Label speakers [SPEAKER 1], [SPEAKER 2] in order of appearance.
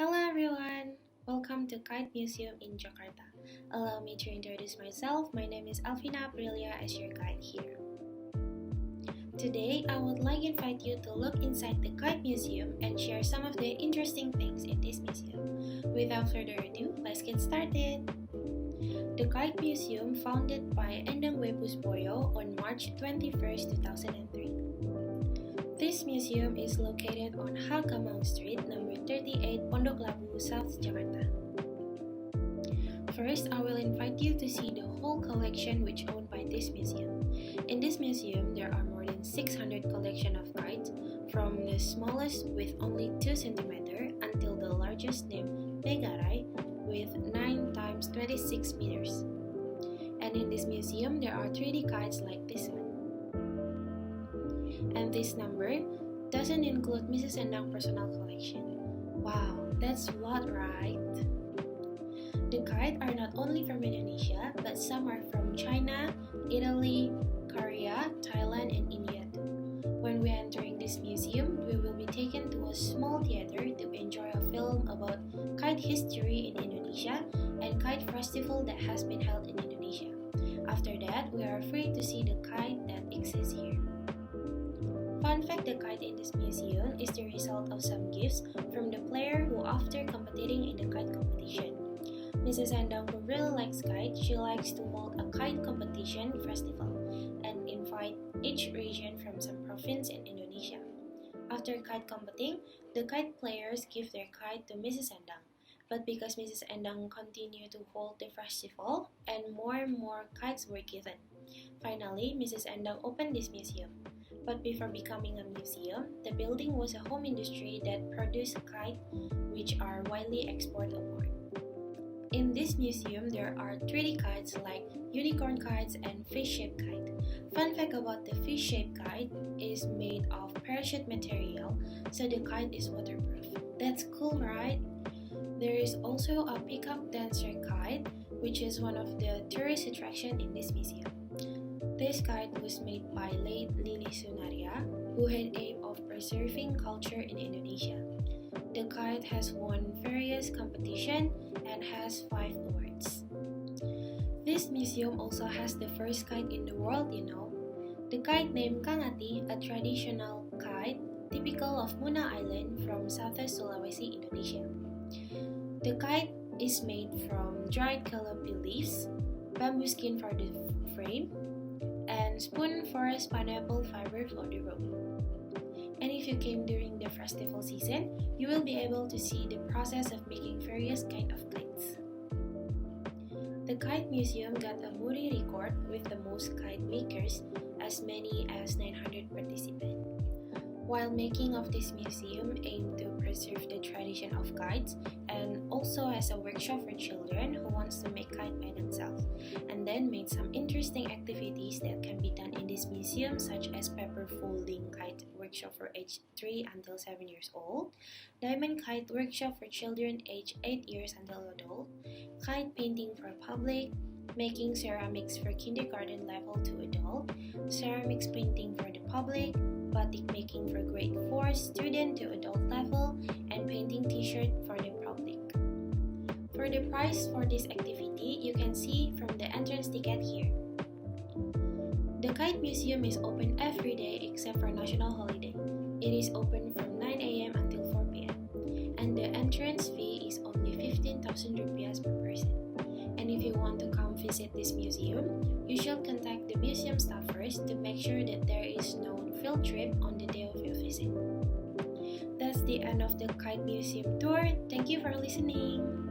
[SPEAKER 1] Hello everyone! Welcome to Kite Museum in Jakarta. Allow me to introduce myself. My name is Elvina Aprilia as your guide here. Today, I would like to invite you to look inside the Kite Museum and share some of the interesting things in this museum. Without further ado, let's get started! The Kite Museum, founded by Endang Webusboyo on March 21, 2003. This museum is located on Hagamang Street, number 38, Pondok Labu, South Jakarta. First, I will invite you to see the whole collection which owned by this museum. In this museum, there are more than 600 collection of kites, from the smallest with only 2 cm until the largest named Megarai with 9 times 26 meters. And in this museum, there are 3D kites like this one. And this number doesn't include Mrs. Endang personal collection. Wow, that's a lot, right? The kites are not only from Indonesia, but some are from China, Italy, Korea, Thailand, and India too. When we are entering this museum, we will be taken to a small theater to enjoy a film about kite history in Indonesia and kite festival that has been held in Indonesia. After that, we are free to see the kite that exists here. Fun fact, the kite in this museum is the result of some gifts from the player who after competing in the kite competition. Mrs. Endang, who really likes kite, she likes to hold a kite competition festival and invite each region from some province in Indonesia. After kite competing, the kite players give their kite to Mrs. Endang. But because Mrs. Endang continued to hold the festival and more kites were given. Finally, Mrs. Endang opened this museum. But before becoming a museum, the building was a home industry that produced kites which are widely exported abroad. In this museum, there are 3D kites like unicorn kites and fish-shaped kite. Fun fact about the fish-shaped kite is made of parachute material, so the kite is waterproof. That's cool, right? There is also a pickup dancer kite, which is one of the tourist attractions in this museum. This kite was made by late Lili Sunaria, who had aim of preserving culture in Indonesia. The kite has won various competitions and has 5 awards. This museum also has the first kite in the world, The kite named Kangati, a traditional kite typical of Muna Island from southwest Sulawesi, Indonesia. The kite is made from dried calabi leaves, bamboo skin for the frame, and spoon forest pineapple fiber for the rope. And if you came during the festival season, you will be able to see the process of making various kinds of kites. The Kite Museum got a Muri record with the most kite makers, as many as 900 participants. While making of this museum aimed to preserve the tradition of kites and also as a workshop for children who wants to make kite by themselves, and then made some interesting activities that can be done in this museum, such as paper folding kite workshop for age 3 until 7 years old, diamond kite workshop for children age 8 years until adult, kite painting for public, making ceramics for kindergarten level to adult, ceramics painting for the public, batik making for grade 4 student to adult level, and painting t-shirt for the public. For the price for this activity, you can see from the entrance ticket here. The Kite Museum is open every day except for national holiday. It is open from 9 a.m. until 4 p.m. And the entrance fee is only 15,000 rupiahs per person. And if you want to come visit this museum, you should contact the museum staff first to make sure that there is no field trip on the day of your visit. That's the end of the Kite Museum tour. Thank you for listening.